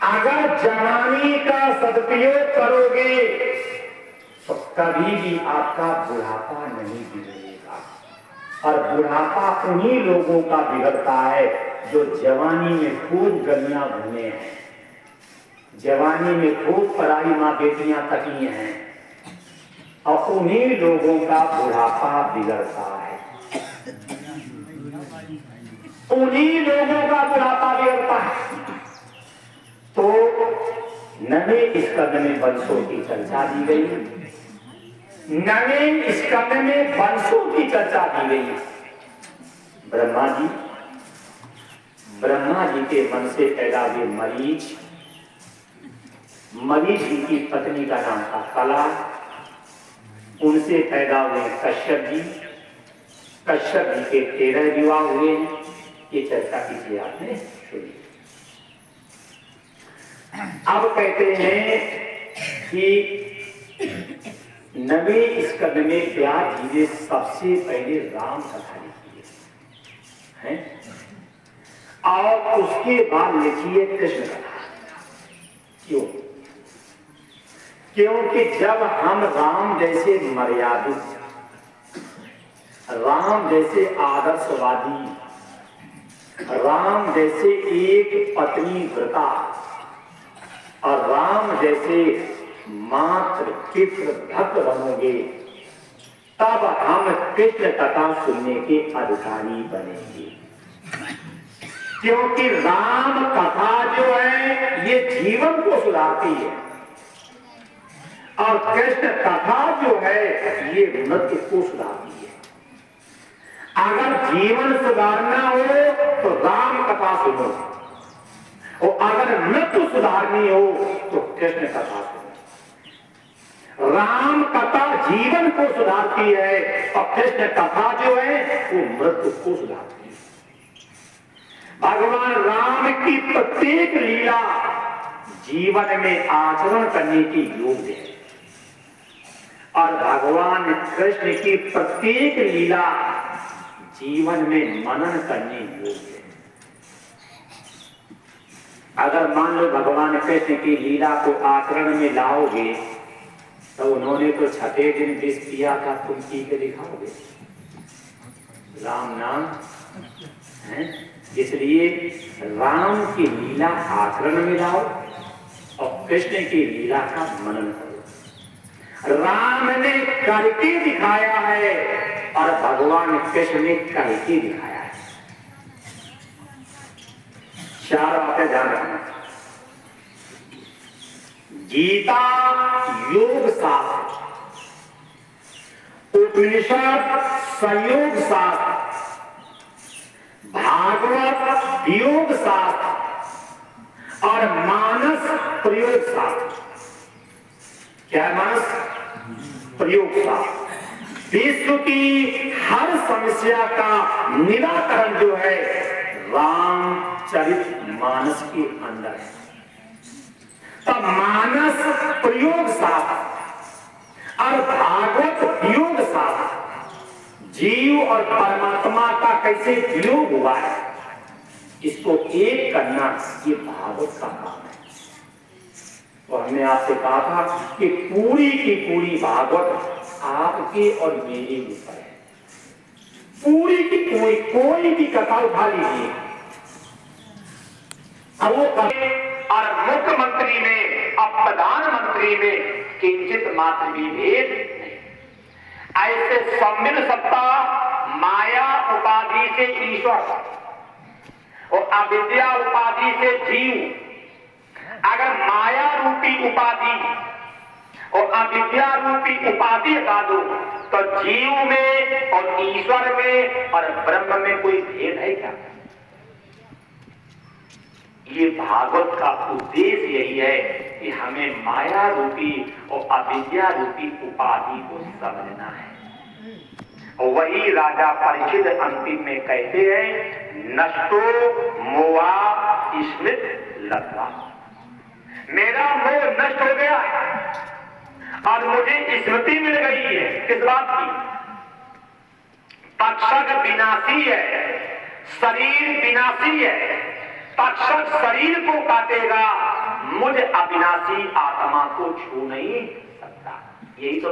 अगर जवानी का सदुपयोग करोगे तो कभी भी आपका बुढ़ापा नहीं बिगड़ेगा। और बुढ़ापा उन्हीं लोगों का बिगड़ता है जो जवानी में खूब गलियां घूमे हैं, जवानी में खूब पराई माँ बेटियां तकी हैं, और उन्हीं लोगों का बुढ़ापा बिगड़ता है। उन्हीं लोगों का बुढ़ापा बिगड़ता है। तो नवे स्कंद में वंशों की चर्चा दी गई। नवे स्कंद में वंशों की चर्चा दी गई। ब्रह्मा जी के मन से पैदा हुए मरीच, मरीच जी की पत्नी का नाम था कला, उनसे पैदा हुए कश्यप जी, कश्यप जी के 13 विवाह हुए। ये चर्चा कीजिए आपने सुनी। अब कहते हैं कि नवे स्कंद में व्यास जी ने सबसे पहले राम कथा लिखी है और उसके बाद लिखी है कृष्ण कथा। क्यों? क्योंकि जब हम राम जैसे मर्यादित, राम जैसे आदर्शवादी, राम जैसे एक पत्नी व्रता और राम जैसे मात्र पितृ भक्त बनोगे, तब हम कृष्ण कथा सुनने के अधिकारी बनेंगे। क्योंकि राम कथा जो है ये जीवन को सुधारती है और कृष्ण कथा जो है ये मृत्यु को सुधारती है। अगर जीवन सुधारना हो तो राम कथा सुनो, और अगर मृत्यु सुधारनी हो तो कृष्ण कथा सुनो। राम कथा जीवन को सुधारती है और कृष्ण कथा जो है वो मृत्यु को सुधारती है। भगवान राम की प्रत्येक लीला जीवन में आचरण करने की योग्य है और भगवान कृष्ण की प्रत्येक लीला जीवन में मनन करने योग्य है। अगर मान लो भगवान कृष्ण की लीला को आचरण में लाओगे तो उन्होंने तो 6ठे दिन विष पिया था, तुम पी के दिखाओगे? राम नाम है, इसलिए राम की लीला आचरण में लाओ और कृष्ण की लीला का मनन करो। राम ने करके दिखाया है और भगवान कृष्ण ने करके दिखाया है। चार बातें ध्यान रखना। गीता योग शास्त्र, उपनिषद संयोग शास्त्र, भागवत योग शास्त्र और मानस प्रयोग शास्त्र। क्या मानस प्रयोग शास्त्र विश्व की हर समस्या का निराकरण जो है रामचरित मानस के अंदर है। तब मानस प्रयोग शास्त्र और भागवत योग शास्त्र जीव और परमात्मा का कैसे वियोग हुआ है इसको एक करना ये भागवत का काम है। तो हमने आपसे कहा था कि पूरी की पूरी भागवत आपके और मेरे ऊपर है। पूरी की पूरी कोई भी कथा उठा लीजिए और मुख्यमंत्री में और प्रधानमंत्री में किंचित मात्र भी भेद नहीं। ऐसे सम्मिल सत्ता माया उपाधि से ईश्वर और अविद्या उपाधि से जीव, अगर माया रूपी उपाधि और अविद्या रूपी उपाधि हटा दो तो जीव में और ईश्वर में और ब्रह्म में कोई भेद है क्या? ये भागवत का उद्देश्य यही है कि हमें माया रूपी और अविद्या रूपी उपाधि को समझना है। और वही राजा परीक्षित अंतिम में कहते हैं नष्टो मोहा स्मृत लब्धा, मेरा मोह नष्ट हो गया और मुझे स्मृति मिल गई है। किस बात की? तक्षक विनाशी है, शरीर विनाशी है। तक्षक शरीर को काटेगा मुझ अविनाशी आत्मा को छू नहीं सकता। यही तो